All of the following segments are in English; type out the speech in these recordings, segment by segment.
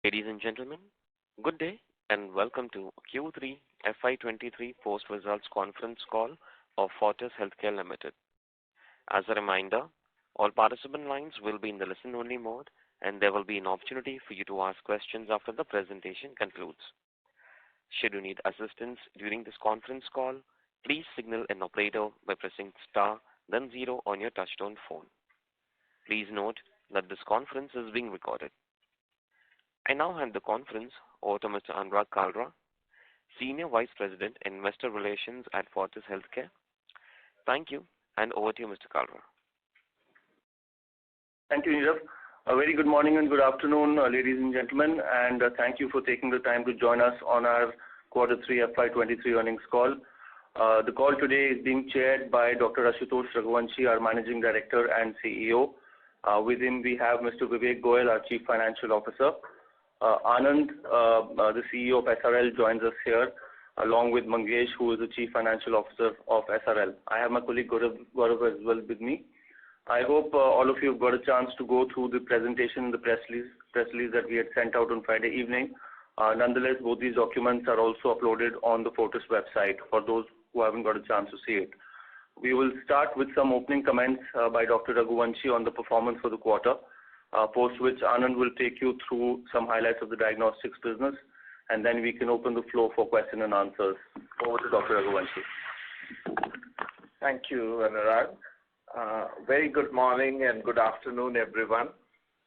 Ladies and gentlemen, good day and welcome to Q3 FY23 post-results conference call of Fortis Healthcare Limited. As a reminder, all participant lines will be in the listen-only mode, and there will be an opportunity for you to ask questions after the presentation concludes. Should you need assistance during this conference call, please signal an operator by pressing star then zero on your touchtone phone. Please note that this conference is being recorded. I now hand the conference over to Mr. Anurag Kalra, Senior Vice President, Investor Relations at Fortis Healthcare. Thank you, and over to you, Mr. Kalra. Thank you, Nirav. A very good morning and good afternoon, ladies and gentlemen, and thank you for taking the time to join us on our Q3 FY23 earnings call. The call today is being chaired by Dr. Ashutosh Raghuvanshi, our Managing Director and CEO. With him, we have Mr. Vivek Goyal, our Chief Financial Officer. Anand, the CEO of SRL, joins us here, along with Mangesh, who is the Chief Financial Officer of SRL. I have my colleague Gaurav as well with me. I hope all of you have got a chance to go through the presentation, the press release that we had sent out on Friday evening. Nonetheless, both these documents are also uploaded on the Fortis website for those who haven't got a chance to see it. We will start with some opening comments by Dr. Raghuvanshi on the performance for the quarter, post which Anand will take you through some highlights of the diagnostics business, and then we can open the floor for question and answers. Over to Dr. Raghuvanshi. Thank you, Anurag. Very good morning and good afternoon, everyone.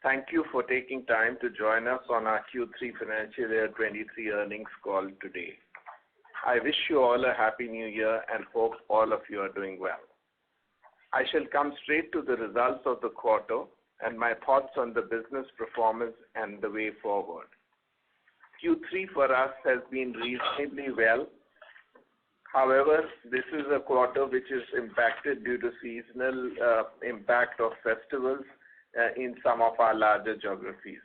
Thank you for taking time to join us on our Q3 financial year 23 earnings call today. I wish you all a happy new year and hope all of you are doing well. I shall come straight to the results of the quarter and my thoughts on the business performance and the way forward. Q3 for us has been reasonably well. However, this is a quarter which is impacted due to seasonal impact of festivals in some of our larger geographies.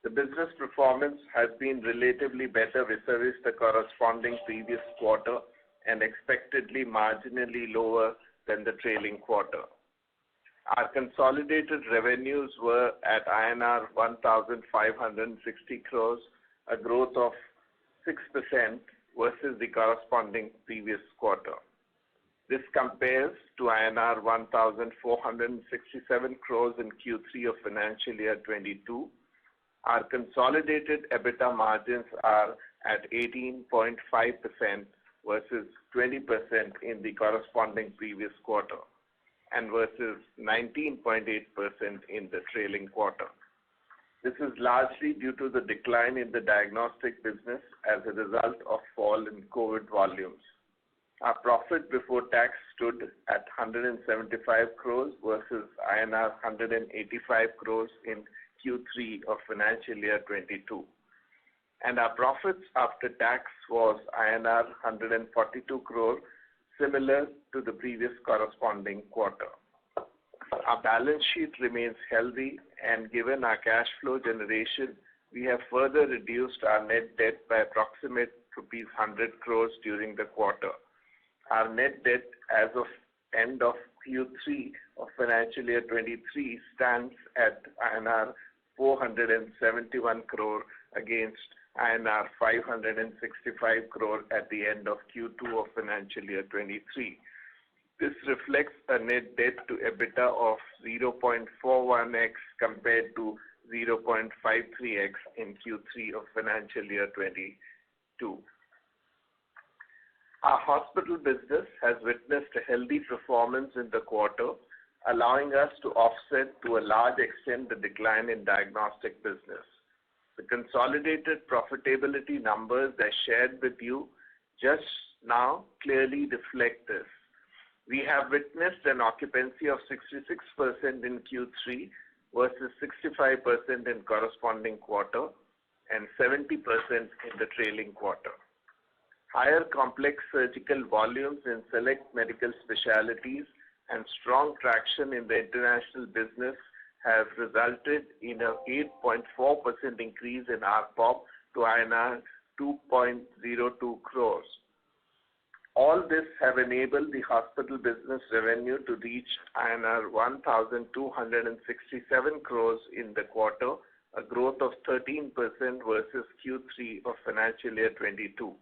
The business performance has been relatively better vis-a-vis the corresponding previous quarter and expectedly marginally lower than the trailing quarter. Our consolidated revenues were at INR 1,560 crores, a growth of 6% versus the corresponding previous quarter. This compares to INR 1,467 crores in Q3 of financial year 22. Our consolidated EBITDA margins are at 18.5% versus 20% in the corresponding previous quarter and versus 19.8% in the trailing quarter. This is largely due to the decline in the diagnostic business as a result of fall in COVID volumes. Our profit before tax stood at 175 crores versus INR 185 crores in Q3 of financial year 22. And our profits after tax was INR 142 crore, similar to the previous corresponding quarter. Our balance sheet remains healthy, and given our cash flow generation, we have further reduced our net debt by approximate rupees 100 crores during the quarter. Our net debt as of end of Q3 of financial year 23 stands at INR 471 crore against INR 565 crore at the end of Q2 of financial year 23. This reflects a net debt to EBITDA of 0.41x compared to 0.53x in Q3 of financial year 22. Our hospital business has witnessed a healthy performance in the quarter, allowing us to offset to a large extent the decline in diagnostic business. The consolidated profitability numbers I shared with you just now clearly reflect this. We have witnessed an occupancy of 66% in Q3 versus 65% in corresponding quarter and 70% in the trailing quarter. Higher complex surgical volumes in select medical specialties and strong traction in the international business have resulted in an 8.4% increase in ARPOB to INR 2.02 crores. All this have enabled the hospital business revenue to reach INR 1,267 crores in the quarter a growth of 13% versus Q3 of financial year 22.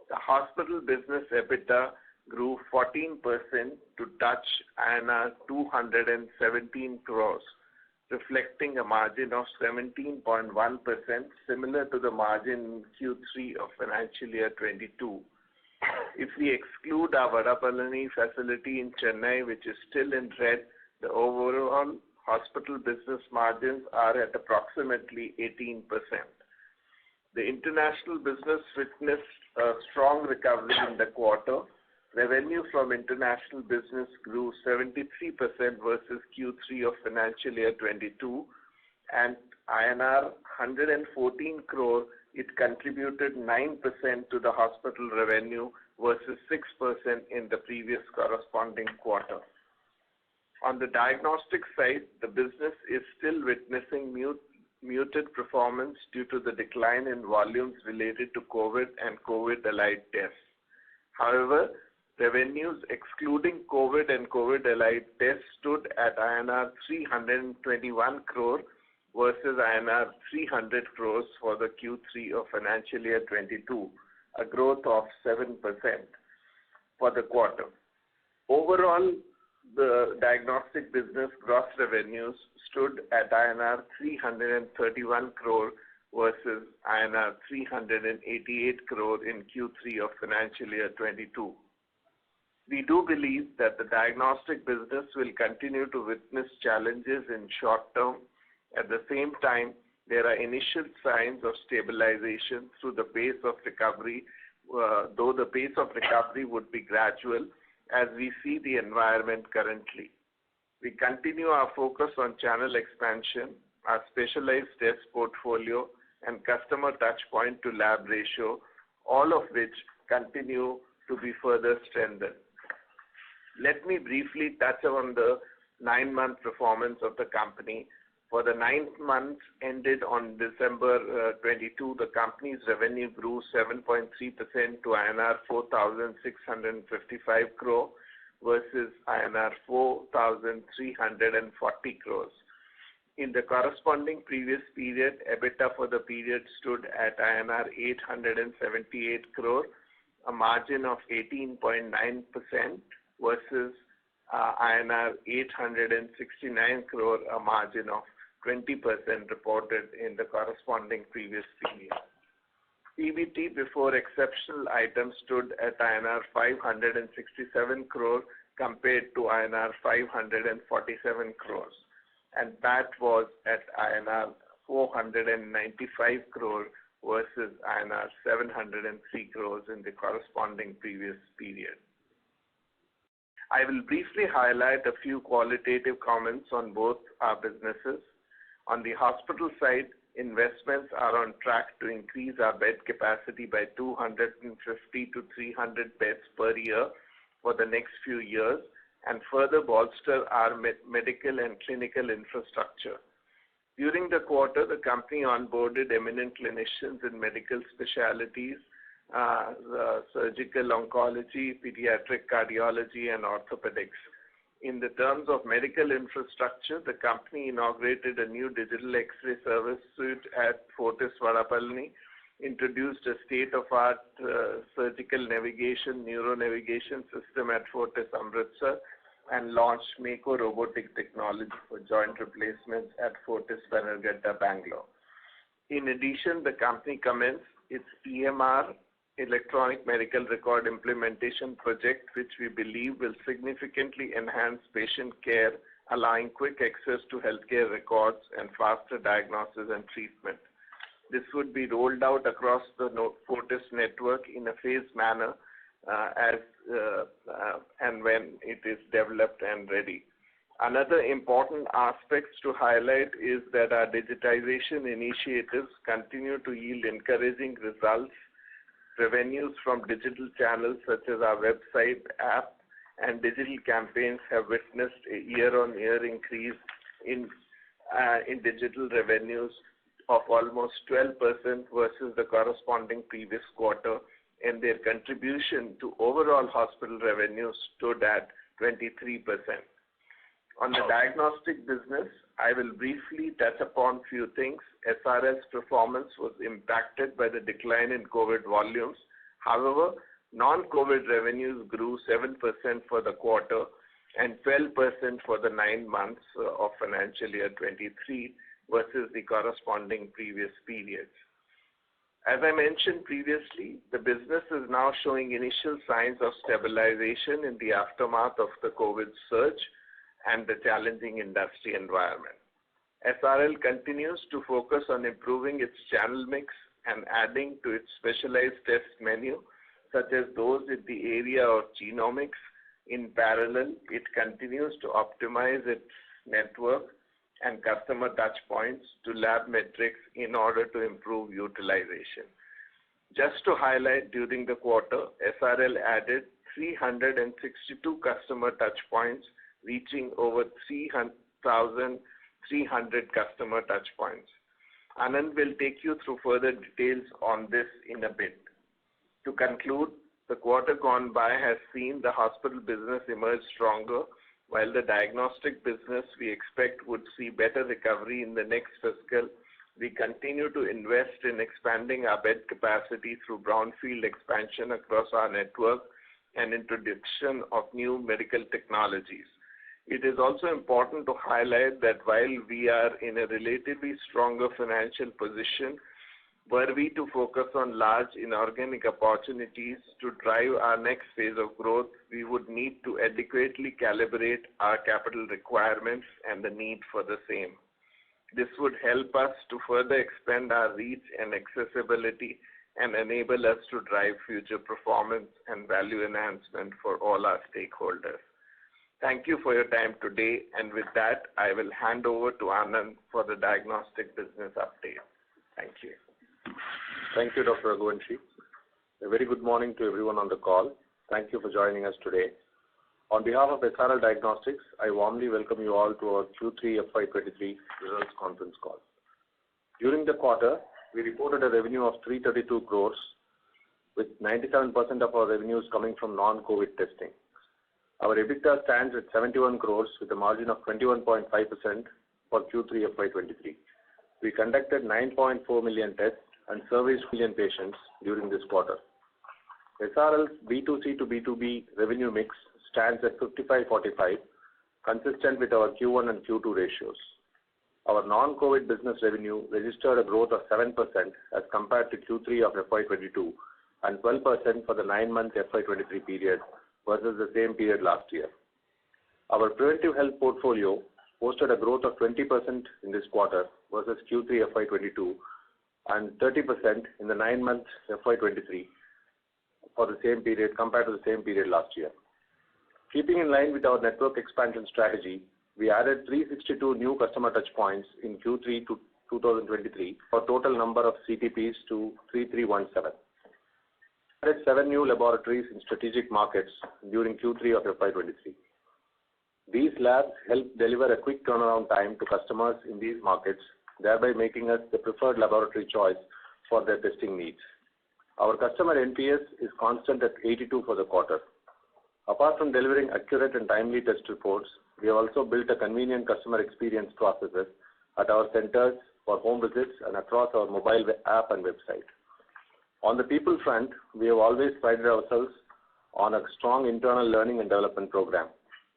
The hospital business EBITDA grew 14% to touch INR 217 crores, reflecting a margin of 17.1%, similar to the margin in Q3 of financial year 22. If we exclude our Vadapalani facility in Chennai, which is still in red, the overall hospital business margins are at approximately 18%. The international business witnessed a strong recovery in the quarter. Revenue from international business grew 73% versus Q3 of financial year 22, and INR 114 crore, it contributed 9% to the hospital revenue versus 6% in the previous corresponding quarter. On the diagnostic side, the business is still witnessing muted performance due to the decline in volumes related to COVID and COVID-allied tests. However, revenues excluding COVID and COVID-allied tests stood at INR 321 crore versus INR 300 crores for the Q3 of financial year 22, a growth of 7% for the quarter. Overall, the diagnostic business gross revenues stood at INR 331 crore versus INR 388 crore in Q3 of financial year 22. We do believe that the diagnostic business will continue to witness challenges in short term. At the same time, there are initial signs of stabilization through the pace of recovery, though the pace of recovery would be gradual as we see the environment currently. We continue our focus on channel expansion, our specialized test portfolio, and customer touchpoint to lab ratio, all of which continue to be further strengthened. Let me briefly touch on the 9-month performance of the company. For the 9 months ended on December 22, the company's revenue grew 7.3% to INR 4,655 crore versus INR 4,340 crores. In the corresponding previous period, EBITDA for the period stood at INR 878 crore, a margin of 18.9% versus INR 869 crore, a margin of 20% reported in the corresponding previous period. PBT before exceptional items stood at INR 567 crore compared to INR 547 crores, and PAT was at INR 495 crore versus INR 703 crores in the corresponding previous period. I will briefly highlight a few qualitative comments on both our businesses. On the hospital side, investments are on track to increase our bed capacity by 250 to 300 beds per year for the next few years and further bolster our medical and clinical infrastructure. During the quarter, the company onboarded eminent clinicians in medical specialties, surgical oncology, pediatric cardiology, and orthopedics. In the terms of medical infrastructure, the company inaugurated a new digital X-ray service suite at Fortis Vadapalani, introduced a state-of-art surgical navigation, neuro-navigation system at Fortis Amritsar, and launched Mako robotic technology for joint replacements at Fortis Bannerghatta, Bangalore. In addition, the company commenced its EMR, Electronic Medical Record Implementation project, which we believe will significantly enhance patient care, allowing quick access to healthcare records and faster diagnosis and treatment. This would be rolled out across the Fortis network in a phased manner as and when it is developed and ready. Another important aspect to highlight is that our digitization initiatives continue to yield encouraging results. Revenues from digital channels such as our website, app, and digital campaigns have witnessed a year-on-year increase in digital revenues of almost 12% versus the corresponding previous quarter, and their contribution to overall hospital revenues stood at 23%. On the diagnostic business, I will briefly touch upon few things. SRL's performance was impacted by the decline in COVID volumes. However, non-COVID revenues grew 7% for the quarter and 12% for the 9 months of financial year 23 versus the corresponding previous periods. As I mentioned previously, the business is now showing initial signs of stabilization in the aftermath of the COVID surge and the challenging industry environment. SRL continues to focus on improving its channel mix and adding to its specialized test menu, such as those in the area of genomics. In parallel, it continues to optimize its network and customer touch points to lab metrics in order to improve utilization. Just to highlight, during the quarter, SRL added 362 customer touch points, reaching over 3,300 customer touch points. Anand will take you through further details on this in a bit. To conclude, the quarter gone by has seen the hospital business emerge stronger, while the diagnostic business we expect would see better recovery in the next fiscal. We continue to invest in expanding our bed capacity through brownfield expansion across our network and introduction of new medical technologies. It is also important to highlight that while we are in a relatively stronger financial position, were we to focus on large inorganic opportunities to drive our next phase of growth, we would need to adequately calibrate our capital requirements and the need for the same. This would help us to further expand our reach and accessibility and enable us to drive future performance and value enhancement for all our stakeholders. Thank you for your time today, and with that, I will hand over to Anand for the diagnostic business update. Thank you. Thank you, Dr. Raghuvanshi. A very good morning to everyone on the call. Thank you for joining us today. On behalf of SRL Diagnostics, I warmly welcome you all to our Q3 FY23 results conference call. During the quarter, we reported a revenue of 332 crores, with 97% of our revenues coming from non-COVID testing. Our EBITDA stands at 71 crores with a margin of 21.5% for Q3 FY23. We conducted 9.4 million tests and serviced million patients during this quarter. SRL's B2C to B2B revenue mix stands at 55-45, consistent with our Q1 and Q2 ratios. Our non-COVID business revenue registered a growth of 7% as compared to Q3 of FY22 and 12% for the 9-month FY23 period versus the same period last year. Our preventive health portfolio posted a growth of 20% in this quarter versus Q3 FY22 and 30% in the 9 months FY23 for the same period compared to the same period last year. Keeping in line with our network expansion strategy, we added 362 new customer touchpoints in Q3 to 2023 for a total number of CTPs to 3317. We added 7 new laboratories in strategic markets during Q3 of FY23. These labs help deliver a quick turnaround time to customers in these markets, thereby making us the preferred laboratory choice for their testing needs. Our customer NPS is constant at 82 for the quarter. Apart from delivering accurate and timely test reports, we have also built a convenient customer experience processes at our centers for home visits and across our mobile app and website. On the people front, we have always prided ourselves on a strong internal learning and development program.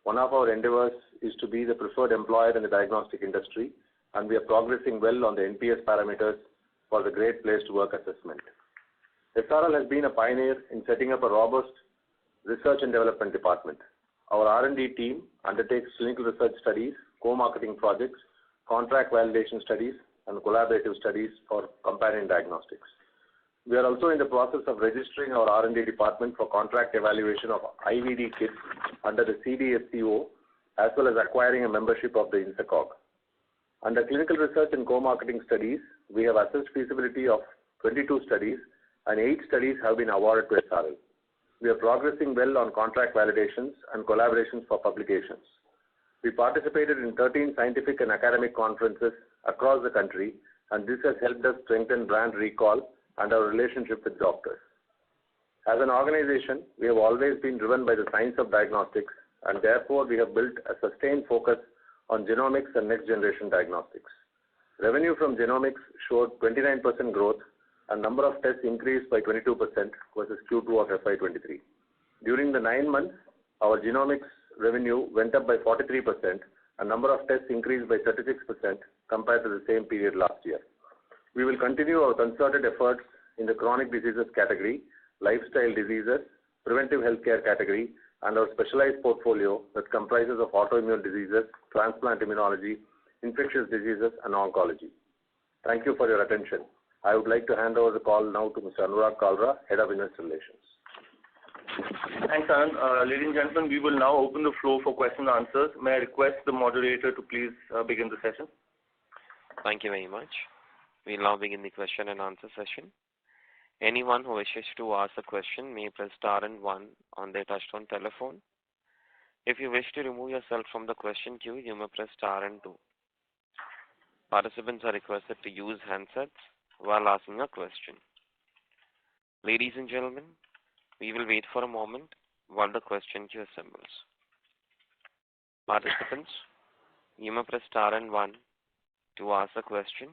One of our endeavors is to be the preferred employer in the diagnostic industry, and we are progressing well on the NPS parameters for the Great Place to Work assessment. SRL has been a pioneer in setting up a robust research and development department. Our R&D team undertakes clinical research studies, co-marketing projects, contract validation studies, and collaborative studies for companion diagnostics. We are also in the process of registering our R&D department for contract evaluation of IVD kits under the CDSCO, as well as acquiring a membership of the INSECOG. Under clinical research and co-marketing studies, we have assessed feasibility of 22 studies, and 8 studies have been awarded to SRL. We are progressing well on contract validations and collaborations for publications. We participated in 13 scientific and academic conferences across the country, and this has helped us strengthen brand recall and our relationship with doctors. As an organization, we have always been driven by the science of diagnostics and therefore we have built a sustained focus on genomics and next-generation diagnostics. Revenue from genomics showed 29% growth, and number of tests increased by 22% versus Q2 of FY23. During the 9 months, our genomics revenue went up by 43%, and number of tests increased by 36% compared to the same period last year. We will continue our concerted efforts in the chronic diseases category, lifestyle diseases, preventive healthcare category, and our specialized portfolio that comprises of autoimmune diseases, transplant immunology, infectious diseases, and oncology. Thank you for your attention. I would like to hand over the call now to Mr. Anurag Kalra, Head of Investor Relations. Thanks, Anand. Ladies and gentlemen, we will now open the floor for question and answers. May I request the moderator to please begin the session? Thank you very much. We'll now begin the question and answer session. Anyone who wishes to ask a question may press star and 1 on their touchtone telephone. If you wish to remove yourself from the question queue, you may press star and 2. Participants are requested to use handsets while asking a question. Ladies and gentlemen, we will wait for a moment while the question queue assembles. Participants, you may press star and 1 to ask a question.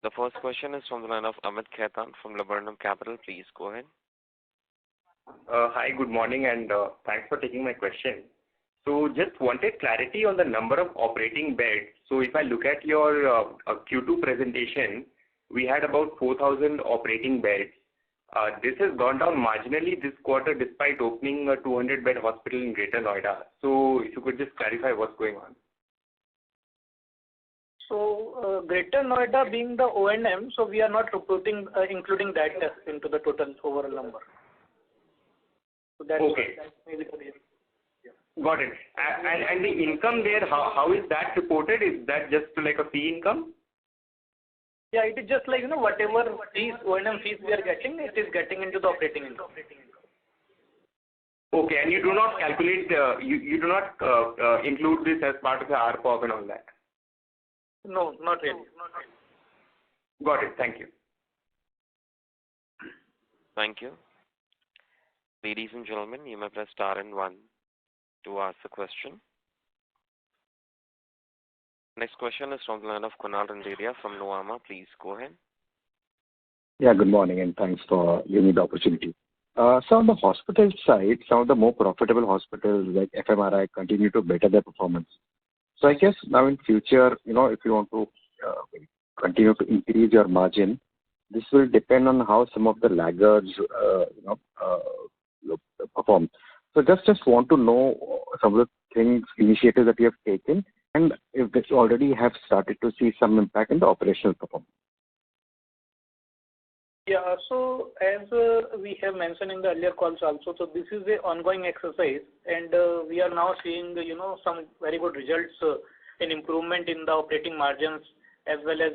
The first question is from the line of Amit Khaitan from Laburnum Capital. Please go ahead. Hi, good morning, and thanks for taking my question. So just wanted clarity on the number of operating beds. So if I look at your Q2 presentation, we had about 4,000 operating beds. This has gone down marginally this quarter despite opening a 200-bed hospital in Greater Noida. So if you could just clarify what's going on. So Greater Noida being the O&M, so we are not reporting including that into the total overall number. So that's okay. That's maybe the reason. Got it. And the income there, how is that reported? Is that just like a fee income? Yeah, it is just like, whatever fees, O&M fees we are getting, it is getting into the operating income. Okay, and you do not calculate, you do not include this as part of the RPOB and all that? No, not really. Got it. Thank you. Thank you. Ladies and gentlemen, you may press star and 1 to ask the question. Next question is from the line of Kunal Randeria from Nuvama. Please go ahead. Yeah, good morning, and thanks for giving me the opportunity. So on the hospital side, some of the more profitable hospitals like FMRI continue to better their performance. So I guess now in future, if you want to continue to increase your margin, this will depend on how some of the laggards, perform. So just want to know some of the initiatives that you have taken, and if this already have started to see some impact in the operational performance. Yeah, so as we have mentioned in the earlier calls also, so this is an ongoing exercise, and we are now seeing, some very good results in improvement in the operating margins, as well as,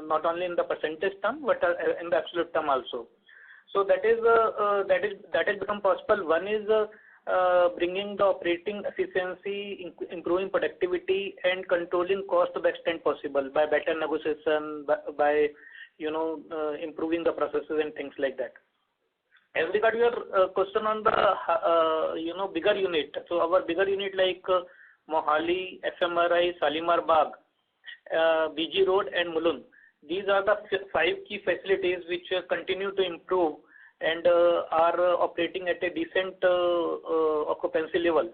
not only in the percentage term, but in the absolute term also. So that has become possible. One is bringing the operating efficiency, improving productivity, and controlling cost to the extent possible by better negotiation, by improving the processes and things like that. As regard your question on the bigger unit, so our bigger unit like Mohali, FMRI, Shalimar Bagh, BG Road, and Mulund. These are the 5 key facilities which continue to improve and are operating at a decent occupancy level.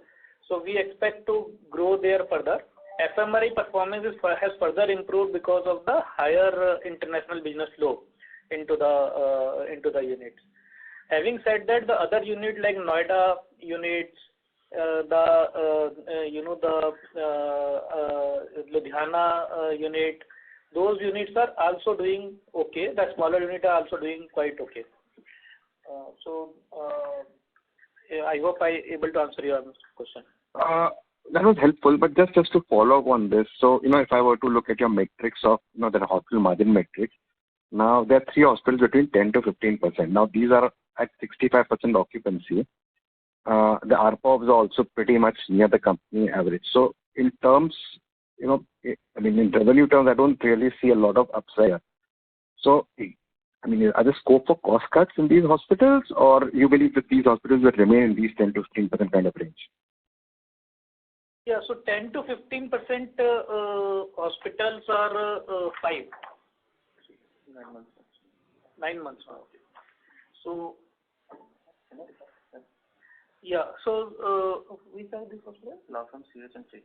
So we expect to grow there further. FMRI performance has further improved because of the higher international business flow into the units. Having said that, the other unit like Noida units, the Ludhiana unit, those units are also doing okay. The smaller units are also doing quite okay. I hope I able to answer your question. That was helpful, but just to follow up on this, so if I were to look at your metrics of the hospital margin metrics, now there are 3 hospitals between 10 to 15%. Now these are at 65% occupancy. The RPOBs are also pretty much near the company average. So in terms, in revenue terms, I don't really see a lot of upside. So, I mean, are there scope for cost cuts in these hospitals, or you believe that these hospitals will remain in these 10 to 15% kind of range? Yeah, so 10 to 15% hospitals are 5. 9 months. 9 months. Okay. So, yeah, so which are these hospitals? Law from CH and CG.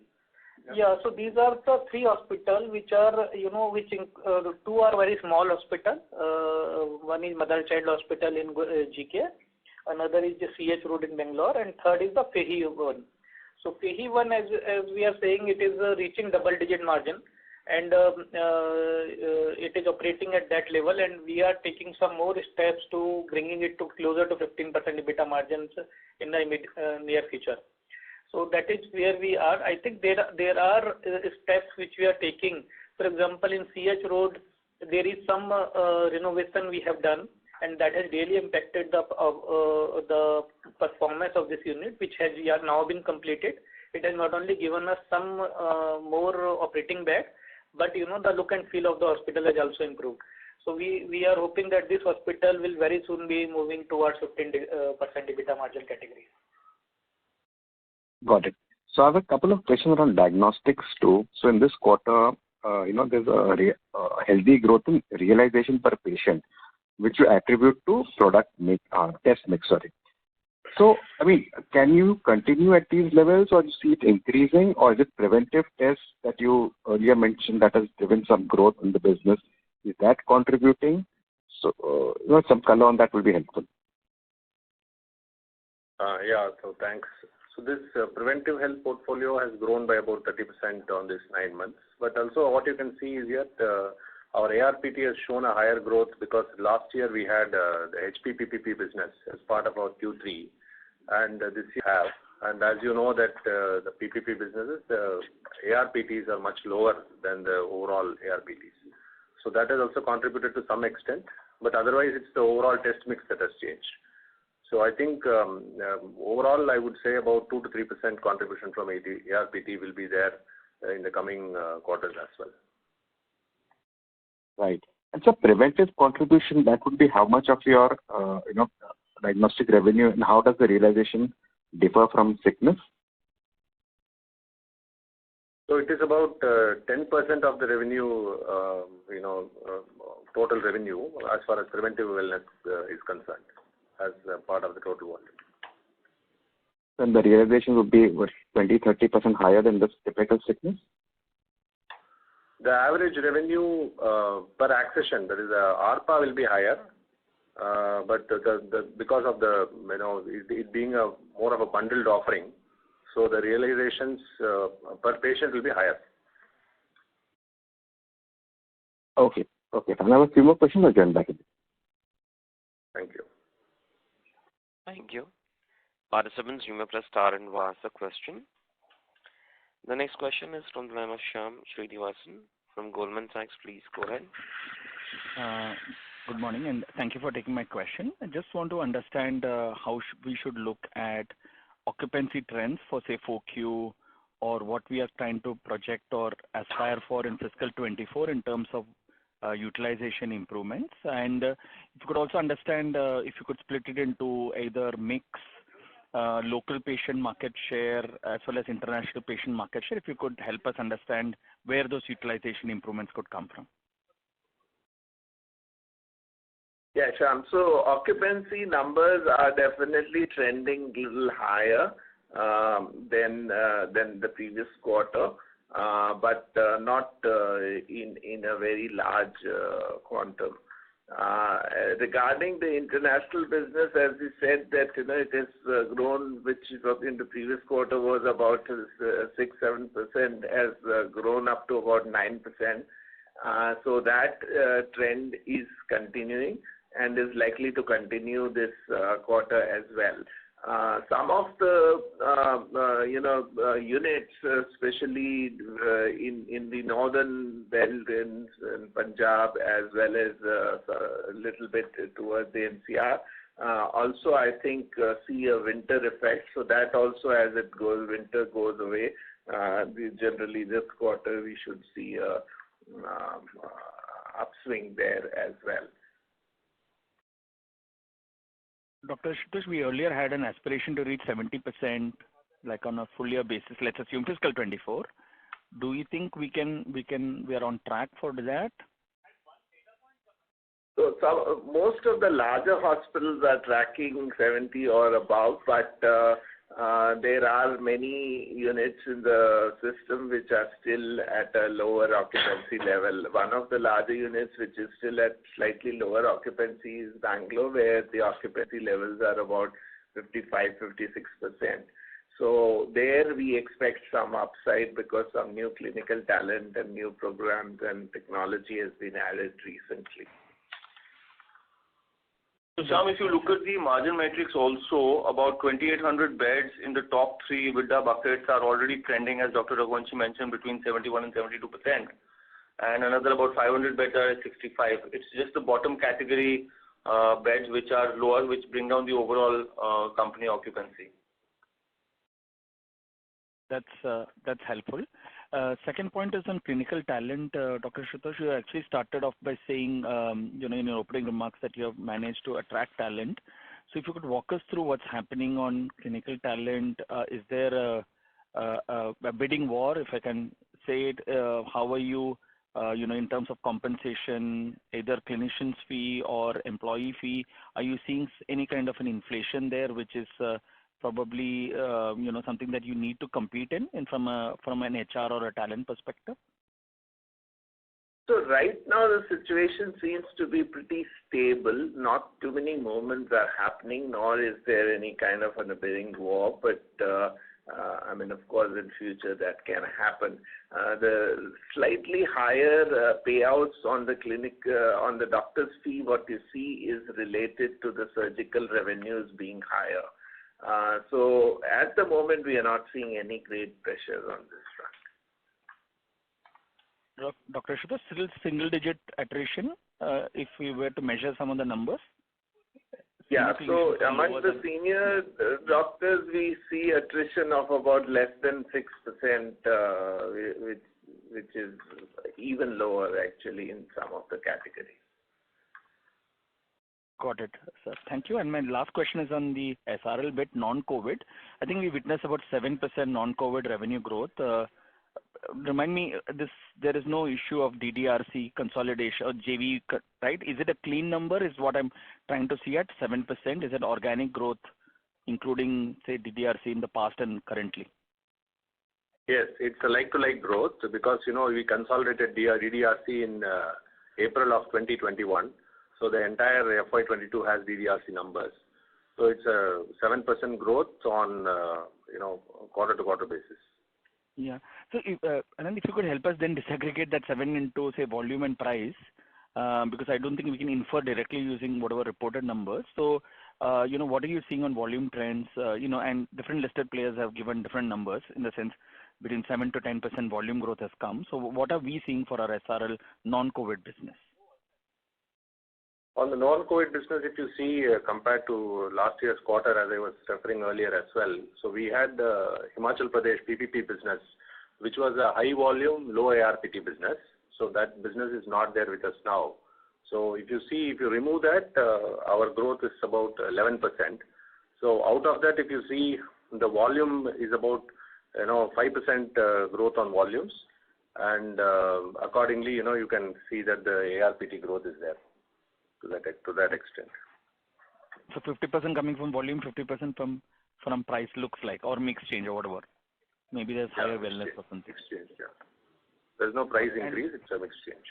Yeah, so these are the 3 hospitals which are, the 2 are very small hospitals. One is Mother Child Hospital in GK, another is the CH Road in Bangalore, and third is the FEHI one. So FEHI one, as we are saying, it is reaching double-digit margin, and it is operating at that level, and we are taking some more steps to bringing it to closer to 15% EBITDA margins in the near future. So that is where we are. I think there are steps which we are taking. For example, in CH Road, there is some renovation we have done, and that has really impacted the performance of this unit, which has now been completed. It has not only given us some more operating bed, but the look and feel of the hospital has also improved. So we are hoping that this hospital will very soon be moving towards 15% EBITDA margin category. Got it. So I have a couple of questions around diagnostics too. So in this quarter, there's a healthy growth in realization per patient, which you attribute to test mix, sorry. So, I mean, can you continue at these levels, or do you see it increasing, or is it preventive tests that you earlier mentioned that has driven some growth in the business? Is that contributing? So, some color on that will be helpful. So thanks. So this preventive health portfolio has grown by about 30% on this 9 months. But also what you can see is that our ARPT has shown a higher growth because last year we had the HP-PPP business as part of our Q3, and this year we have. And as you know that the PPP businesses, the ARPTs are much lower than the overall ARPTs. So that has also contributed to some extent, but otherwise it's the overall test mix that has changed. So I think overall I would say about 2 to 3% contribution from ARPT will be there in the coming quarters as well. Right. And so preventive contribution, that would be how much of your diagnostic revenue, and how does the realization differ from sickness? So it is about 10% of the revenue, total revenue as far as preventive wellness is concerned, as part of the total volume. Then the realization would be 20-30% higher than the typical sickness? The average revenue per accession, that is ARPA, will be higher, but because of it being more of a bundled offering, so the realizations per patient will be higher. Okay. I have a few more questions. I'll join back in. Thank you. Thank you. Participants, you may press star and ask a question. The next question is from the line of Shyam Srinivasan from Goldman Sachs. Please go ahead. Good morning, and thank you for taking my question. I just want to understand how we should look at occupancy trends for, say, 4Q, or what we are trying to project or aspire for in fiscal 24 in terms of utilization improvements. And if you could also understand, if you could split it into either mix, local patient market share, as well as international patient market share, if you could help us understand where those utilization improvements could come from. Yeah, Shyam. So occupancy numbers are definitely trending a little higher than the previous quarter, but not in a very large quantum. Regarding the international business, as we said that it has grown, which in the previous quarter was about 6-7%, has grown up to about 9%. So that trend is continuing and is likely to continue this quarter as well. Some of the units, especially in the northern belt in Punjab, as well as a little bit towards the NCR, also I think see a winter effect. So that also, as winter goes away, generally this quarter we should see a upswing there as well. Dr. Ashutosh, we earlier had an aspiration to reach 70%, like on a full year basis. Let's assume fiscal 24. Do you think we are on track for that? So most of the larger hospitals are tracking 70 or above, but there are many units in the system which are still at a lower occupancy level. One of the larger units which is still at slightly lower occupancy is Bangalore, where the occupancy levels are about 55-56%. So there we expect some upside because some new clinical talent and new programs and technology has been added recently. So Shyam, if you look at the margin metrics also, about 2,800 beds in the top three EBITDA buckets are already trending, as Dr. Raghuvanshi mentioned, between 71 and 72%. And another about 500 beds are at 65. It's just the bottom category beds which are lower, which bring down the overall company occupancy. That's helpful. Second point is on clinical talent. Dr. Ashutosh, you actually started off by saying, in your opening remarks that you have managed to attract talent. So if you could walk us through what's happening on clinical talent, is there a bidding war, if I can say it? How are you, in terms of compensation, either clinician's fee or employee fee? Are you seeing any kind of an inflation there, which is probably something that you need to compete in from an HR or a talent perspective? So right now the situation seems to be pretty stable. Not too many movements are happening, nor is there any kind of a bidding war. But of course, in future that can happen. The slightly higher payouts on the clinic, on the doctor's fee, what you see is related to the surgical revenues being higher. So at the moment, we are not seeing any great pressure on this front. Dr. Ashutosh, still single-digit attrition, if we were to measure some of the numbers? Yeah, so among the senior doctors, we see attrition of about less than 6%, which is even lower actually in some of the categories. Got it, sir. Thank you. And my last question is on the SRL bit, non-COVID. I think we witnessed about 7% non-COVID revenue growth. Remind me, there is no issue of DDRC consolidation or JV, right? Is it a clean number is what I'm trying to see at 7%? Is it organic growth, including, say, DDRC in the past and currently? Yes, it's a like-to-like growth because, we consolidated DDRC in April of 2021. So the entire FY22 has DDRC numbers. So it's a 7% growth on, quarter-to-quarter basis. Yeah. So Anand, if you could help us then disaggregate that 7 into, say, volume and price, because I don't think we can infer directly using whatever reported numbers. So, what are you seeing on volume trends? And different listed players have given different numbers in the sense between 7 to 10% volume growth has come. So what are we seeing for our SRL non-COVID business? On the non-COVID business, if you see compared to last year's quarter, as I was referring earlier as well, so we had Himachal Pradesh PPP business, which was a high volume, low ARPT business. So that business is not there with us now. So if you remove that, our growth is about 11%. So out of that, if you see, the volume is about 5% growth on volumes, and accordingly, you can see that the ARPT growth is there. To that extent. So 50% coming from volume, 50% from price looks like, or mix change or whatever. Maybe there's higher wellness or something. Exchange, yeah. There's no price increase, it's a mix change.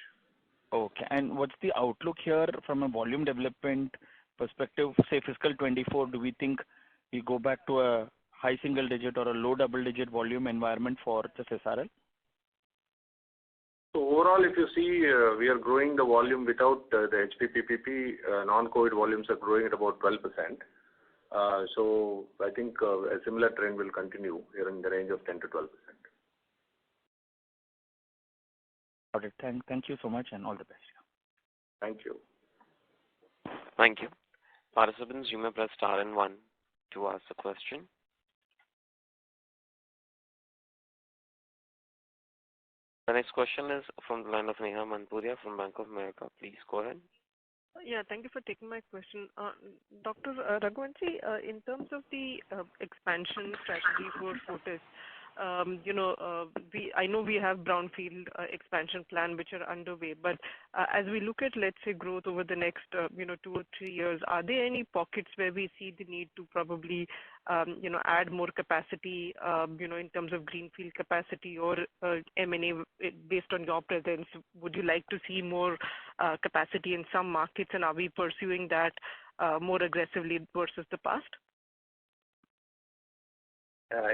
Okay. And what's the outlook here from a volume development perspective? Say fiscal 24, do we think we go back to a high single digit or a low double digit volume environment for just SRL? So overall, if you see, we are growing the volume without the HPPPP. Non-COVID volumes are growing at about 12%. So I think a similar trend will continue here in the range of 10 to 12%. Got it. Thank you so much and all the best. Thank you. Thank you. Participants, you may press star and 1 to ask a question. The next question is from the line of Neha Manpuria from Bank of America. Please go ahead. Yeah, thank you for taking my question. Dr. Raghuvanshi, in terms of the expansion strategy for Fortis, I know we have brownfield expansion plan which are underway, but as we look at, let's say, growth over the next, 2 or 3 years, are there any pockets where we see the need to probably, add more capacity, in terms of greenfield capacity or M&A based on your presence? Would you like to see more capacity in some markets, and are we pursuing that more aggressively versus the past?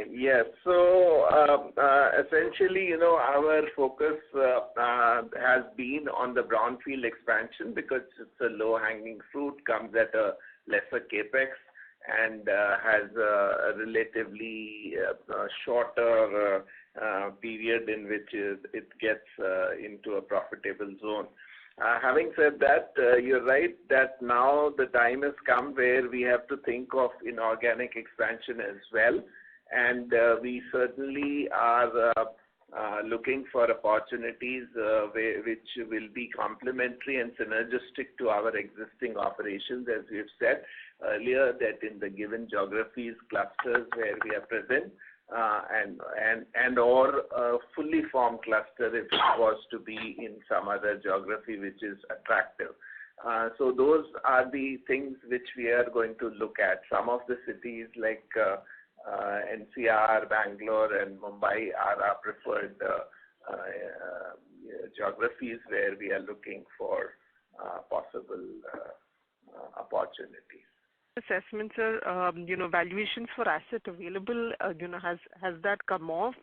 Yes. So essentially, our focus has been on the brownfield expansion because it's a low-hanging fruit, comes at a lesser capex, and has a relatively shorter period in which it gets into a profitable zone. Having said that, you're right that now the time has come where we have to think of inorganic expansion as well. And we certainly are looking for opportunities which will be complementary and synergistic to our existing operations, as we have said earlier, that in the given geographies, clusters where we are present, and or a fully formed cluster if it was to be in some other geography which is attractive. So those are the things which we are going to look at. Some of the cities like NCR, Bangalore, and Mumbai are our preferred geographies where we are looking for possible opportunities. Assessments are, valuations for asset available, has that come off,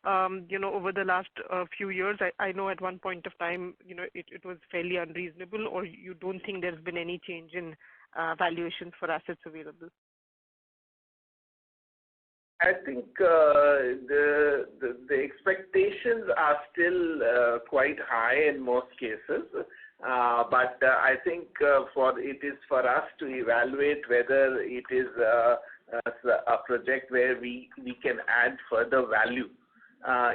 over the last few years? I know at one point of time, it was fairly unreasonable, or you don't think there's been any change in valuations for assets available? I think the expectations are still quite high in most cases, but I think it is for us to evaluate whether it is a project where we can add further value.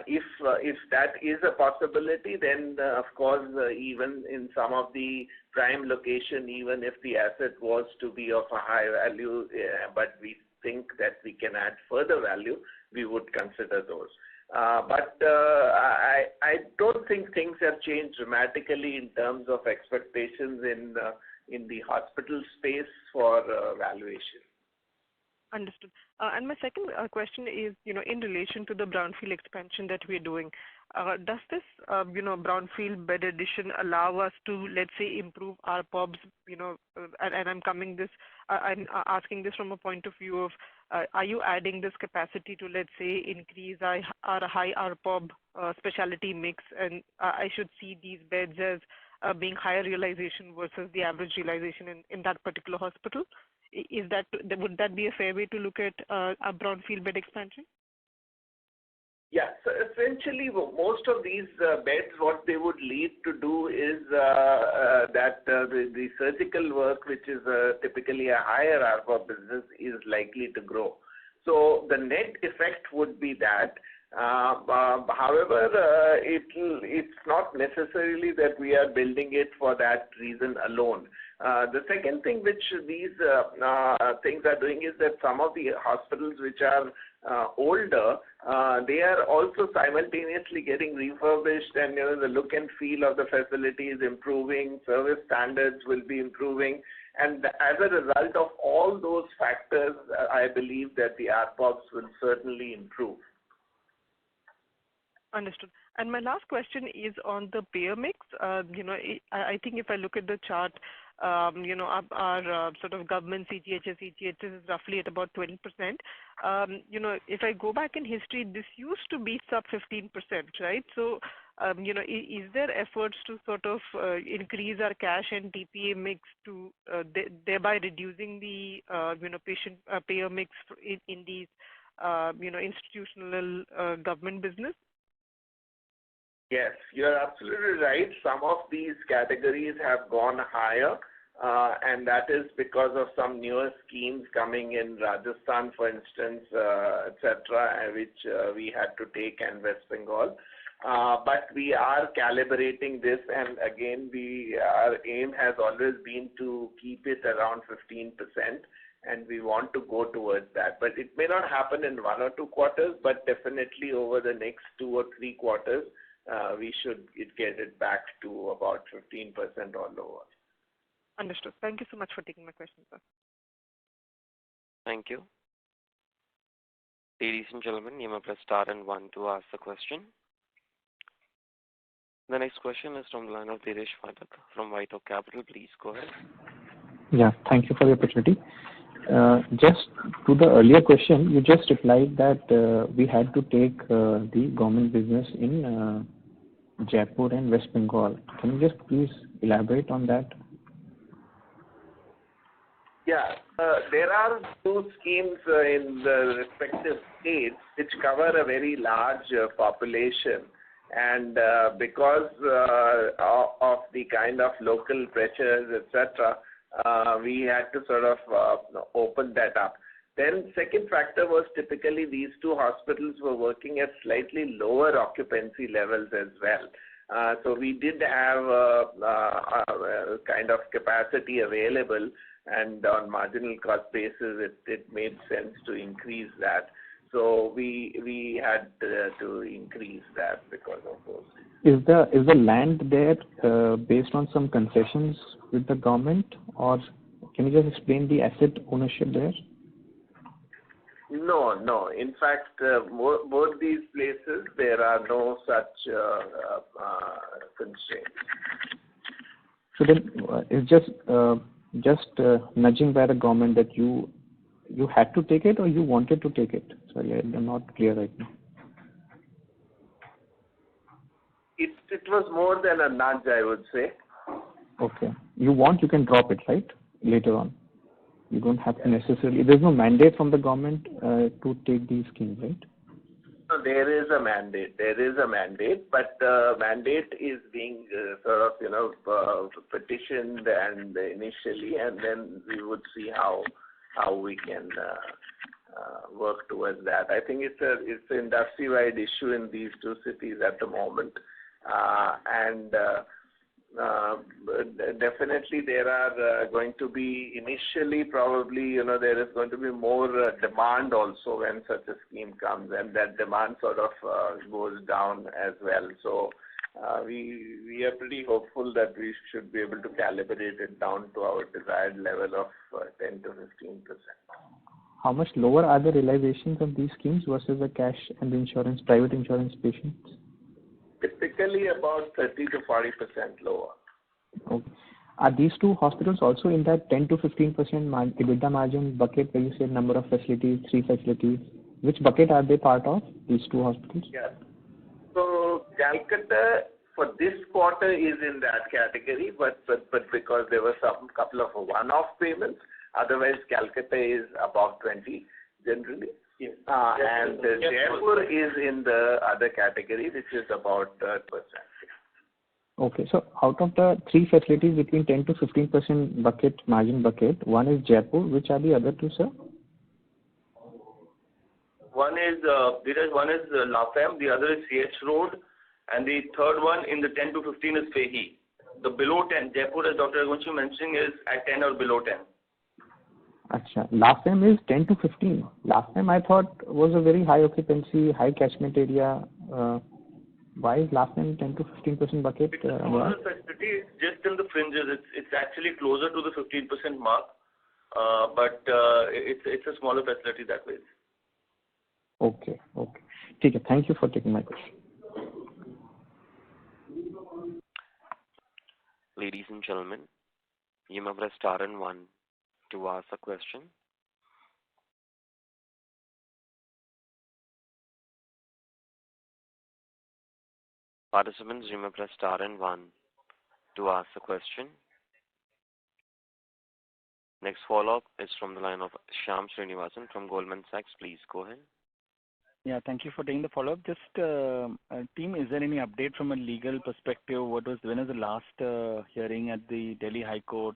If that is a possibility, then of course even in some of the prime location, even if the asset was to be of a high value, but we think that we can add further value, we would consider those. But I don't think things have changed dramatically in terms of expectations in the hospital space for valuation. Understood. And my second question is, in relation to the brownfield expansion that we're doing, does this, brownfield bed addition allow us to, let's say, improve our POBs, and I'm asking this from a point of view of, are you adding this capacity to, let's say, increase our high RPOB specialty mix, and I should see these beds as being higher realization versus the average realization in that particular hospital? Would that be a fair way to look at a brownfield bed expansion? Yeah. So essentially, most of these beds, what they would lead to do is that the surgical work, which is typically a higher ARPOB business, is likely to grow. So the net effect would be that. However, it's not necessarily that we are building it for that reason alone. The second thing which these things are doing is that some of the hospitals which are older, they are also simultaneously getting refurbished, and the look and feel of the facility is improving, service standards will be improving, and as a result of all those factors, I believe that the ARPOBs will certainly improve. Understood. And my last question is on the payer mix. I think if I look at the chart, our sort of government CGHS is roughly at about 20%. If I go back in history, this used to be sub 15%, right? So, is there efforts to sort of increase our cash and TPA mix to thereby reducing the patient payer mix in these institutional government business? Yes, you're absolutely right. Some of these categories have gone higher, and that is because of some newer schemes coming in Rajasthan, for instance, etc., which we had to take, and West Bengal. But we are calibrating this, and again, our aim has always been to keep it around 15%, and we want to go towards that. But it may not happen in 1 or 2 quarters, but definitely over the next 2 or 3 quarters, we should get it back to about 15% or lower. Understood. Thank you so much for taking my question, sir. Thank you. Ladies and gentlemen, you may press star and 1 to ask the question. The next question is from the line of Dinesh Phatak from White Oak Capital. Please go ahead. Yeah, thank you for the opportunity. Just to the earlier question, you just replied that we had to take the government business in Jaipur and West Bengal. Can you just please elaborate on that? Yeah, there are 2 schemes in the respective states which cover a very large population, and because of the kind of local pressures, etc., we had to sort of open that up. Then second factor was typically these 2 hospitals were working at slightly lower occupancy levels as well. So we did have a kind of capacity available, and on marginal cost basis, it made sense to increase that. So we had to increase that because of those. Is the land there based on some concessions with the government, or can you just explain the asset ownership there? No. In fact, both these places, there are no such constraints. So then it's just nudging by the government that you had to take it or you wanted to take it? Sorry, I'm not clear right now. It was more than a nudge, I would say. Okay. You can drop it, right? Later on. You don't have to necessarily, there's no mandate from the government to take these schemes, right? No, there is a mandate, but the mandate is being sort of, petitioned and initially, and then we would see how we can work towards that. I think it's an industry-wide issue in these 2 cities at the moment, and definitely there are going to be initially probably there is going to be more demand also when such a scheme comes, and that demand sort of goes down as well. So we are pretty hopeful that we should be able to calibrate it down to our desired level of 10 to 15%. How much lower are the realizations of these schemes versus the cash and the private insurance patients? Typically about 30 to 40% lower. Okay. Are these 2 hospitals also in that 10 to 15% EBITDA margin bucket where you said number of facilities, 3 facilities? Which bucket are they part of, these 2 hospitals? Yes. So Calcutta for this quarter is in that category, but because there were some couple of one-off payments, otherwise Calcutta is about 20 generally. Yes. And Jaipur is in the other category, which is about 3%. Okay, so out of the 3 facilities between 10 to 15% margin bucket, one is Jaipur. Which are the other 2, sir? One is LaFemme, the other is CH Road, and the third one in the 10 to 15 is Fehi. The below 10, Jaipur, as Dr. Raghuvanshi mentioning, is at 10 or below 10. Acha. LaFemme is 10 to 15. LaFemme I thought was a very high occupancy, high catchment area. Why is LaFemme 10 to 15% bucket? It's a smaller facility, it's just in the fringes. It's actually closer to the 15% mark, but it's a smaller facility that way. Okay. Okay. Thank you for taking my question. Ladies and gentlemen, you may press star and 1 to ask a question. Participants, you may press star and 1 to ask a question. Next follow-up is from the line of Shyam Srinivasan from Goldman Sachs. Please go ahead. Yeah, thank you for taking the follow-up. Just, team, is there any update from a legal perspective? When is the last hearing at the Delhi High Court?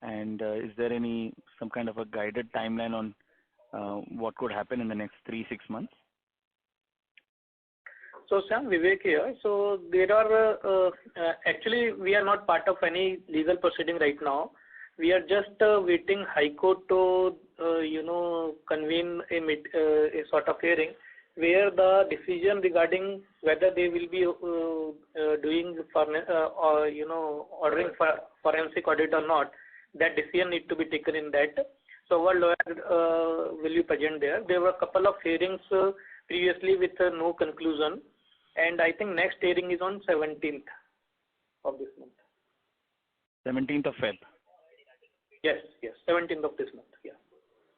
And is there some kind of a guided timeline on what could happen in the next 3-6 months? So Sam, Vivek here. So there are actually we are not part of any legal proceeding right now. We are just waiting High Court to convene a sort of hearing where the decision regarding whether they will be doing ordering for forensic audit or not, that decision need to be taken in that. So our lawyer will be present there. There were a couple of hearings previously with no conclusion, and I think next hearing is on 17th of this month. 17th of Feb. Yes, 17th of this month. Yeah.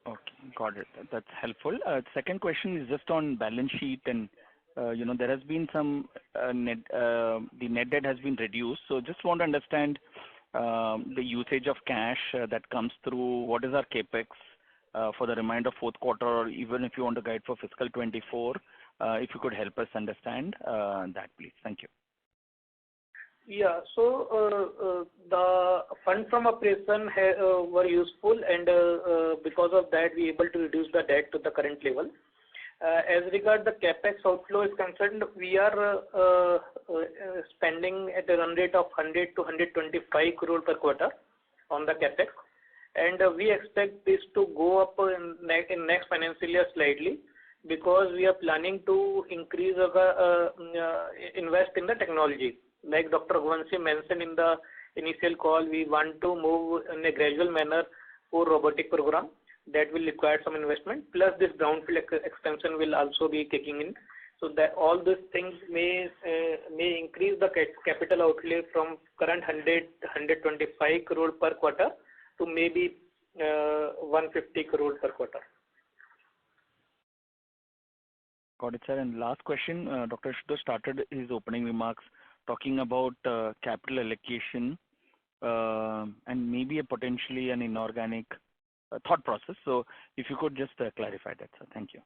Okay, got it. That's helpful. Second question is just on balance sheet, and there has been some the net debt has been reduced. So just want to understand the usage of cash that comes through. What is our capex for the remainder of fourth quarter, or even if you want to guide for fiscal 24, if you could help us understand that, please. Thank you. Yeah. So the fund from operation were useful, and because of that, we able to reduce the debt to the current level. As regard the capex outflow is concerned, we are spending at a run rate of 100 to 125 crore per quarter on the capex, and we expect this to go up in next financial year slightly, because we are planning to increase invest in the technology. Like Dr. Raghuvanshi mentioned in the initial call, we want to move in a gradual manner for robotic program that will require some investment. Plus, this brownfield expansion will also be kicking in. So that all these things may increase the capital outlay from current 125 crore per quarter to maybe 150 crore per quarter. Got it, sir. And last question, Dr. Shuddha started his opening remarks talking about capital allocation and maybe potentially an inorganic thought process. So if you could just clarify that, sir. Thank you.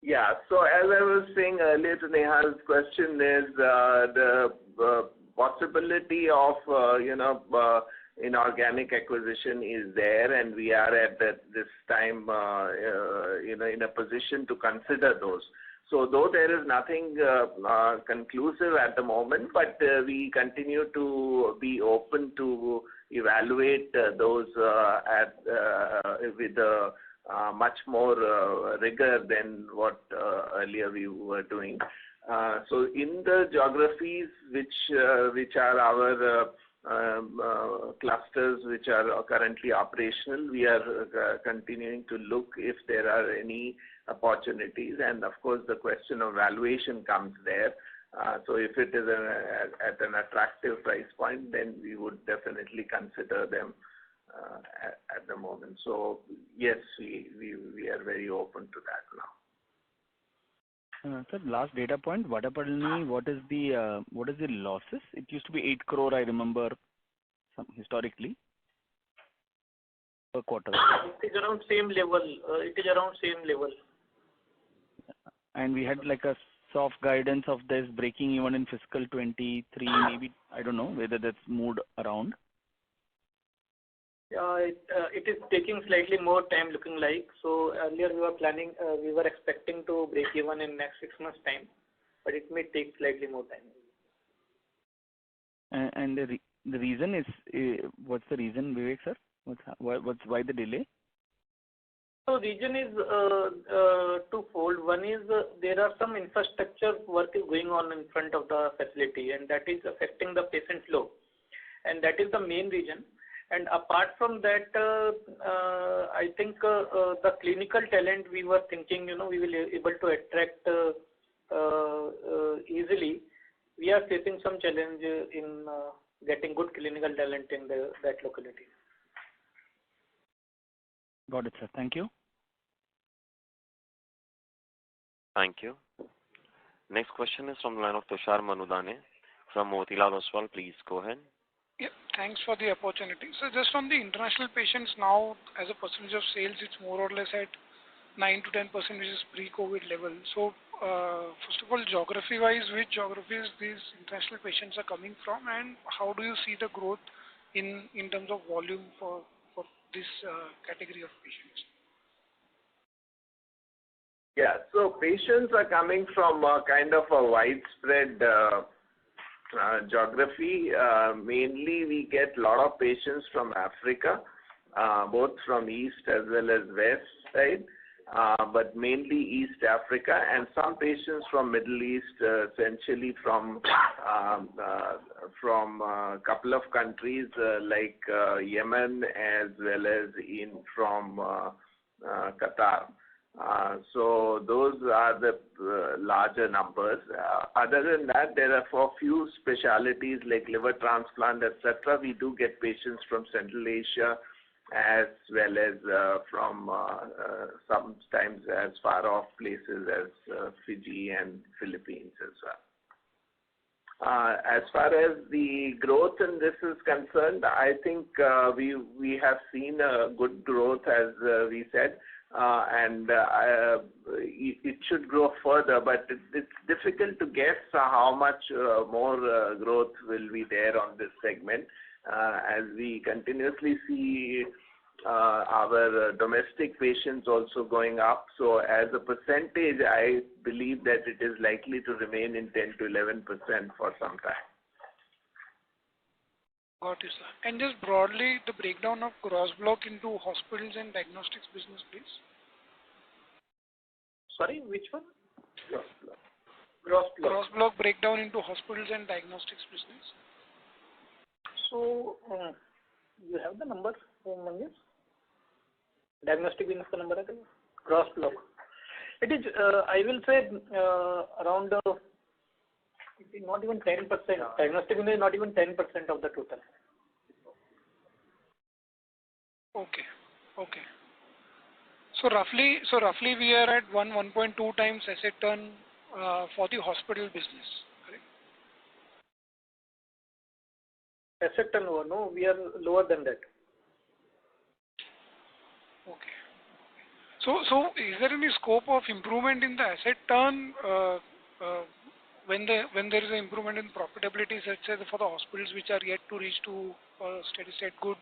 Yeah. So as I was saying earlier to Nehal's question, there's the possibility of inorganic acquisition is there, and we are at this time in a position to consider those. So though there is nothing conclusive at the moment, but we continue to be open to evaluate those with much more rigor than what earlier we were doing. So in the geographies which are our clusters which are currently operational, we are continuing to look if there are any opportunities, and of course the question of valuation comes there. So if it is at an attractive price point, then we would definitely consider them at the moment. So yes, we are very open to that now. Sir, last data point, Vadapalani, what is the losses? It used to be 8 crore, I remember, historically, per quarter. It is around same level. And we had like a soft guidance of this breaking even in fiscal 23, maybe, I don't know whether that's moved around. It is taking slightly more time looking like. So earlier we were expecting to break even in next 6 months time, but it may take slightly more time. And the reason is, what's the reason, Vivek sir? Why the delay? So reason is twofold. One is there are some infrastructure work is going on in front of the facility, and that is affecting the patient flow, and that is the main reason. And apart from that, I think the clinical talent we were thinking, we will be able to attract easily. We are facing some challenge in getting good clinical talent in that locality. Got it, sir. Thank you. Thank you. Next question is from the line of Tushar Manudhane from Motilal Oswal. Please go ahead. Yeah, thanks for the opportunity. So just on the international patients now, as a percentage of sales, it's more or less at 9 to 10%, which is pre-COVID level. So first of all, geography-wise, which geographies these international patients are coming from, and how do you see the growth in terms of volume for this category of patients? Yeah. So patients are coming from kind of a widespread geography. Mainly, we get a lot of patients from Africa, both from East as well as West side, but mainly East Africa, and some patients from Middle East, essentially from a couple of countries like Yemen as well as from Qatar. So those are the larger numbers. Other than that, there are for few specialities like liver transplant, etc. We do get patients from Central Asia as well as from sometimes as far off places as Fiji and Philippines as well. As far as the growth in this is concerned, I think we have seen a good growth, as we said, and it should grow further, but it's difficult to guess how much more growth will be there on this segment, as we continuously see our domestic patients also going up. So as a percentage, I believe that it is likely to remain in 10 to 11% for some time. Got it, sir. And just broadly, the breakdown of gross block into hospitals and diagnostics business, please. Sorry, which one? Gross block. Gross block breakdown into hospitals and diagnostics business. So, you have the number, Mangesh? Diagnostic business का number है gross block. It is, I will say, around not even 10%. Diagnostic business is not even 10% of the total. Okay. Okay. So roughly we are at 1.2 times asset turn for the hospital business, correct? Asset turn, no, we are lower than that. Okay. So is there any scope of improvement in the asset turn when there is an improvement in profitability, let's say for the hospitals which are yet to reach to steady state good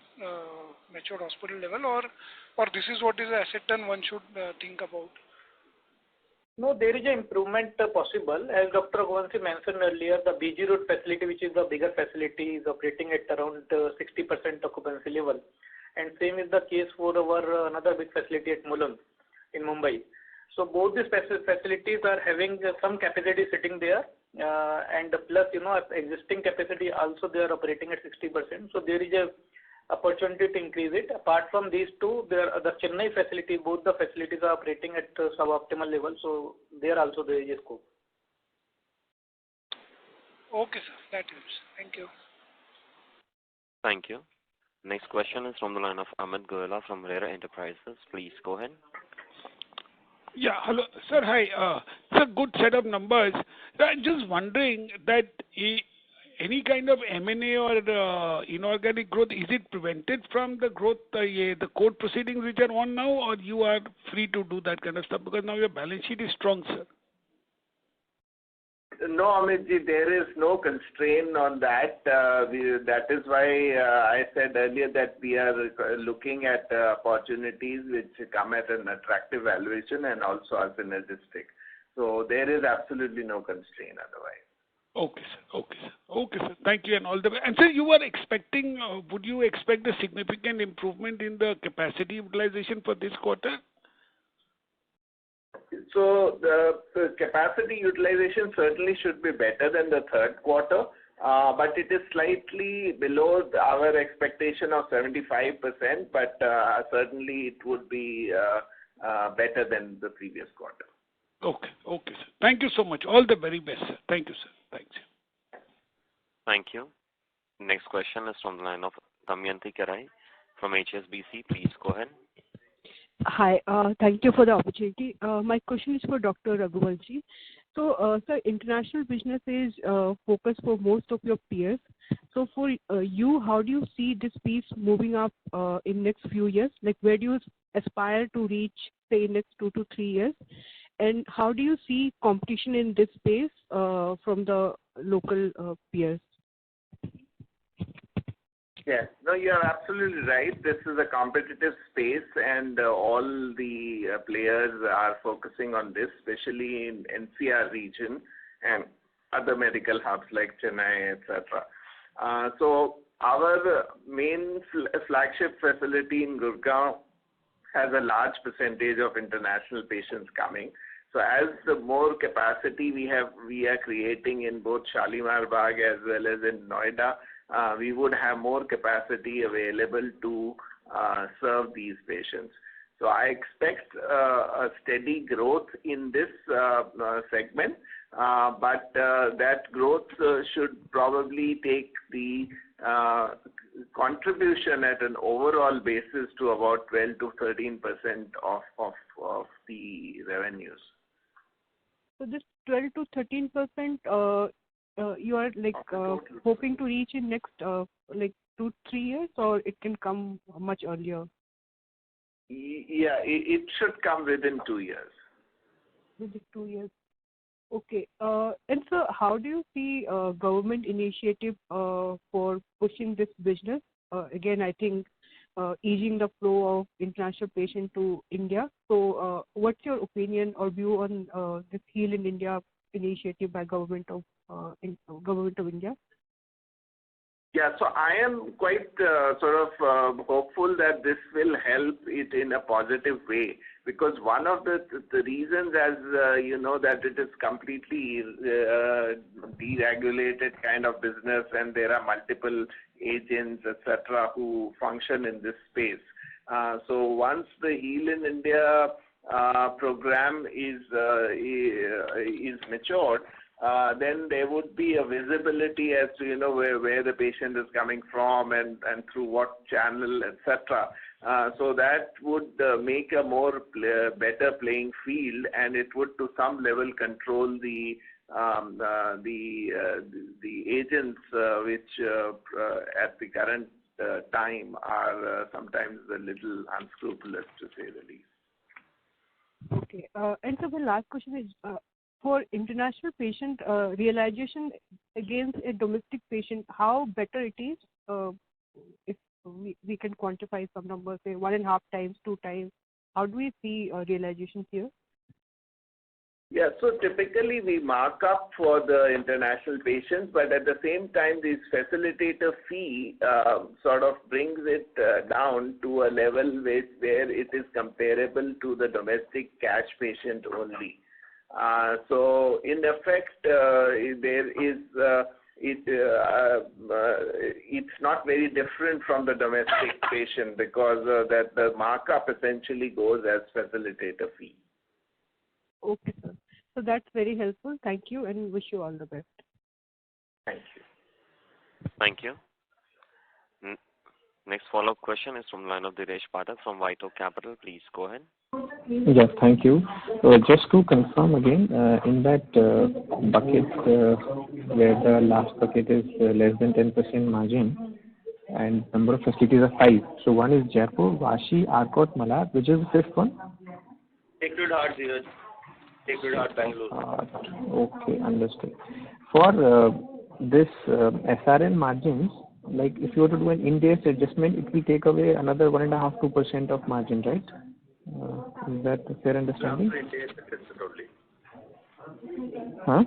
matured hospital level, or this is what is the asset turn one should think about? No, there is an improvement possible. As Dr. Raghuvanshi mentioned earlier, the BG Road facility, which is the bigger facility, is operating at around 60% occupancy level. And same is the case for our another big facility at Mulund in Mumbai. So both these facilities are having some capacity sitting there, and plus, existing capacity also they are operating at 60%. So there is a opportunity to increase it. Apart from these two, the Chennai facility, both the facilities are operating at suboptimal level. So there also there is a scope. Okay, sir. That helps. Thank you. Thank you. Next question is from the line of Amit Goyala from Rare Enterprises. Please go ahead. Yeah, hello. Sir, hi. It's a good set of numbers. I'm just wondering that any kind of M&A or inorganic growth, is it prevented from the growth, the court proceedings which are on now, or you are free to do that kind of stuff because now your balance sheet is strong, sir? No, Amitji, there is no constraint on that. That is why I said earlier that we are looking at opportunities which come at an attractive valuation and also are synergistic. So there is absolutely no constraint otherwise. Okay, sir. Okay, sir. Okay, sir. Thank you and all the best. And sir, you were expecting, would you expect a significant improvement in the capacity utilization for this quarter? So the capacity utilization certainly should be better than the third quarter, but it is slightly below our expectation of 75%, but certainly it would be better than the previous quarter. Okay, okay, sir. Thank you so much. All the very best, sir. Thank you, sir. Thanks. Thank you. Next question is from the line of Damayanti Kerai from HSBC. Please go ahead. Hi, thank you for the opportunity. My question is for Dr. Raghuvanshi. So, sir, international business is focus for most of your peers. So, for you, how do you see this piece moving up in next few years? Like, where do you aspire to reach, say, in next 2 to 3 years? And how do you see competition in this space from the local peers? Yes. No, you are absolutely right. This is a competitive space, and all the players are focusing on this, especially in NCR region and other medical hubs like Chennai, etc. So our main flagship facility in Gurgaon has a large percentage of international patients coming. So as the more capacity we are creating in both Shalimar Bagh as well as in Noida, we would have more capacity available to serve these patients. So I expect a steady growth in this segment, but that growth should probably take the contribution at an overall basis to about 12 to 13% of the revenues. So this 12 to 13%, you are like hoping to reach in next like 2-3 years, or it can come much earlier? Yeah, it should come within 2 years. Within 2 years. Okay. And so how do you see government initiative for pushing this business? Again, I think easing the flow of international patients to India. So what's your opinion or view on this Heal in India initiative by government of India? Yeah, so I am quite hopeful that this will help it in a positive way, because one of the reasons, as you know, that it is completely deregulated kind of business, and there are multiple agents, etc., who function in this space. So once the Heal in India program is matured, then there would be a visibility as to where the patient is coming from and through what channel, etc. So that would make a more better playing field, and it would to some level control the agents which at the current time are sometimes a little unscrupulous, to say the least. Okay. And so the last question is, for international patient realization against a domestic patient, how better it is if we can quantify some numbers, say 1.5 times, 2 times. How do we see realizations here? Yeah, so typically we mark up for the international patients, but at the same time, this facilitator fee sort of brings it down to a level where it is comparable to the domestic cash patient only. So in effect, there is it's not very different from the domestic patient, because that the markup essentially goes as facilitator fee. Okay, sir. So that's very helpful. Thank you, and wish you all the best. Thank you. Thank you. Next follow-up question is from the line of Dinesh Pathak from White Oak Capital. Please go ahead. Yes, thank you. Just to confirm again, in that bucket where the last bucket is less than 10% margin and number of facilities are 5. So one is Jaipur, Vashi, Arcot, Malad, which is the fifth one? Sacred Heart, Dheeraj. Sacred Heart, Bangalore. Okay, understood. For this SRN margins, like if you were to do an Ind AS adjustment, it will take away another 1.5-2% of margin, right? Is that a fair understanding? Huh?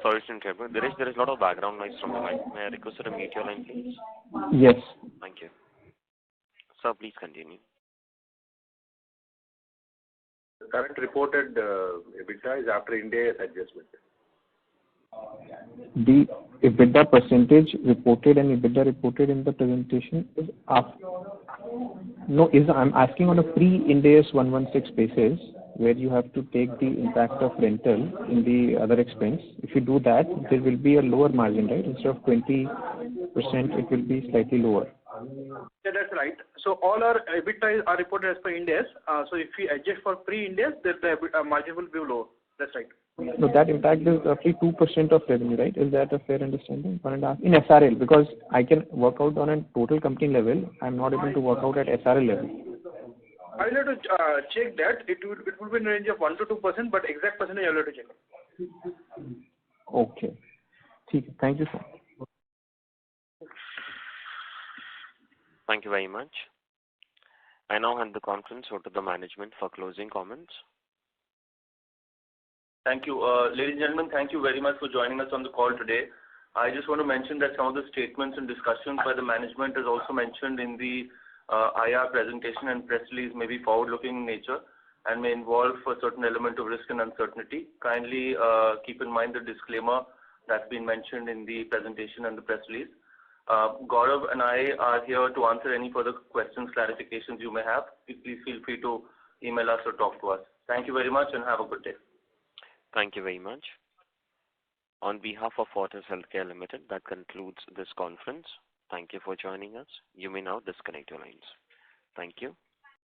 Sorry to interrupt. There is a lot of background noise from the line. May I request you to mute your line, please? Yes. Thank you. Sir, please continue. The current reported EBITDA is after Ind AS adjustment. The EBITDA percentage reported and EBITDA reported in the presentation is after. No, I'm asking on a pre-Ind AS 116 basis, where you have to take the impact of rental in the other expense. If you do that, there will be a lower margin, right? Instead of 20%, it will be slightly lower. Yeah, that's right. So all our EBITDA are reported as per Ind AS. So if we adjust for pre-Ind AS, then the margin will be low. That's right. No, that impact is roughly 2% of revenue, right? Is that a fair understanding? 1.5 in SRL, because I can work out on a total company level. I'm not able to work out at SRL level. I will have to check that. It would be in the range of 1 to 2%, but exact percentage I will have to check. Okay, ठीक है, thank you sir. Thank you very much. I now hand the conference over to the management for closing comments. Thank you. Ladies and gentlemen, thank you very much for joining us on the call today. I just want to mention that some of the statements and discussions by the management, as also mentioned in the IR presentation and press release, may be forward-looking in nature and may involve a certain element of risk and uncertainty. Kindly keep in mind the disclaimer that's been mentioned in the presentation and the press release. Gaurav and I are here to answer any further questions, clarifications you may have. Please feel free to email us or talk to us. Thank you very much and have a good day. Thank you very much. On behalf of Fortis Healthcare Limited, that concludes this conference. Thank you for joining us. You may now disconnect your lines. Thank you.